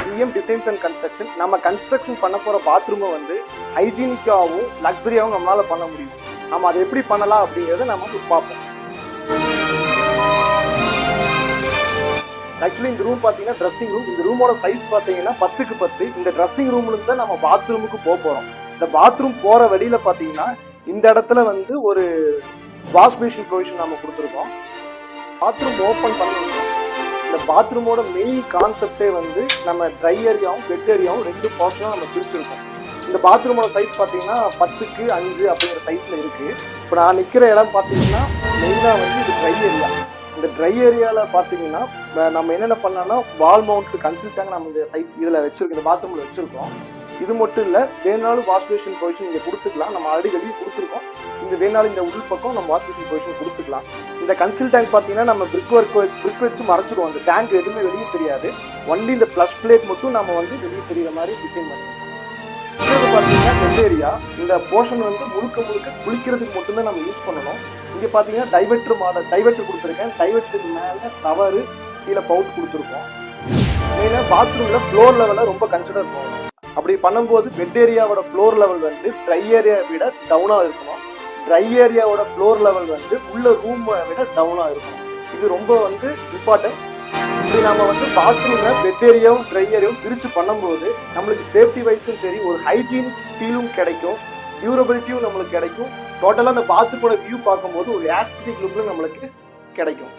VM designs and construction நம்ம construction பண்ண போற பாத்ரூமை வந்து ஹைஜீனிக்காகவும் லக்ஸரியாகவும் நம்மளால பண்ண முடியும். நம்ம அதை எப்படி பண்ணலாம் அப்படிங்கிறத நம்ம பார்ப்போம். ஆக்சுவலி இந்த ரூம் பார்த்தீங்கன்னா ட்ரெஸ்ஸிங் ரூம். இந்த ரூமோட சைஸ் பார்த்தீங்கன்னா 10க்கு 10. இந்த ட்ரெஸ்ஸிங் ரூம்ல இருந்து தான் நம்ம பாத்ரூமுக்கு போறோம். இந்த பாத்ரூம் போற வழியில பார்த்தீங்கன்னா இந்த இடத்துல வந்து ஒரு வாஷ் பேஷன் ப்ரொவிஷன் நம்ம கொடுத்துருக்கோம். பாத்ரூம் ஓப்பன் பண்ணணும். இந்த பாத்ரூமோட மெயின் கான்செப்டே வந்து நம்ம ட்ரை ஏரியாவும் வெட் ஏரியாவும் 2 போர்ஷனாக நம்ம பிரிச்சிருக்கோம். இந்த பாத்ரூமோட சைஸ் பார்த்தீங்கன்னா 10க்கு 5 அப்படிங்கிற சைஸ்ல இருக்கு. இப்போ நான் நிற்கிற இடம் பார்த்தீங்கன்னா மெயினாக வந்து இது ட்ரை ஏரியா. இந்த ட்ரை ஏரியாவில் பார்த்தீங்கன்னா நம்ம என்னென்ன பண்ணலாம்னா வால் மவுண்ட் கன்சில்டாங்க நம்ம இந்த சைட் இதில் வச்சிருக்கோம், இந்த பாத்ரூமில் வச்சிருக்கோம். இது மட்டும் இல்லை, வேணாலும் வாஷ் பேஷன் பொசிஷன் இங்கே கொடுத்துக்கலாம். நம்ம ஆல்ரெடி வெளியே கொடுத்துருக்கோம். இந்த வேணாலும் இந்த உள் பக்கம் நம்ம வாஷ் பேஷன் பொசிஷன் கொடுத்துக்கலாம். இந்த கன்சில் டேங்க் பார்த்தீங்கன்னா நம்ம பிரிக் வச்சு மறைச்சிடுவோம். அந்த டேங்க் எதுவுமே வெளியே தெரியாது. ஒன்லி இந்த ப்ளஸ் பிளேட் மட்டும் நம்ம வந்து வெளியே தெரியுற மாதிரி டிசைன் பண்ணிருக்கோம். பார்த்தீங்கன்னா வெட் ஏரியா. இந்த போர்ஷன் வந்து முழுக்க குளிக்கிறதுக்கு மட்டும்தான் நம்ம யூஸ் பண்ணணும். இங்கே பார்த்தீங்கன்னா டைவெட்டர் கொடுத்துருக்கேன். டைவெட்டருக்கு மேலே ஷவரு, கீழே பவுட் கொடுத்துருக்கோம். மெயினாக பாத்ரூமில் ஃப்ளோர் லெவலில் ரொம்ப கன்சிடர் பண்ணணும். அப்படி பண்ணும்போது வெட் ஏரியாவோட ஃப்ளோர் லெவல் வந்து ட்ரை ஏரியா விட டவுனாக இருக்கணும். ட்ரை ஏரியாவோட ஃப்ளோர் லெவல் வந்து உள்ள ரூமை விட டவுனாக இருக்கணும். இது ரொம்ப வந்து இம்பார்ட்டன்ட். இப்படி நம்ம வந்து பாத்ரூம்ல வெட் ஏரியாவும் ட்ரை ஏரியாவும் பிரித்து பண்ணும்போது நம்மளுக்கு சேஃப்டி வைஸும் சரி, ஒரு ஹைஜீனிக் ஃபீலும் கிடைக்கும், டியூரபிலிட்டியும் நம்மளுக்கு கிடைக்கும். டோட்டலாக அந்த பாத்ரூமோட வியூ பார்க்கும்போது ஒரு ஆஸ்தட்டிக் லுக்கும் நம்மளுக்கு கிடைக்கும்.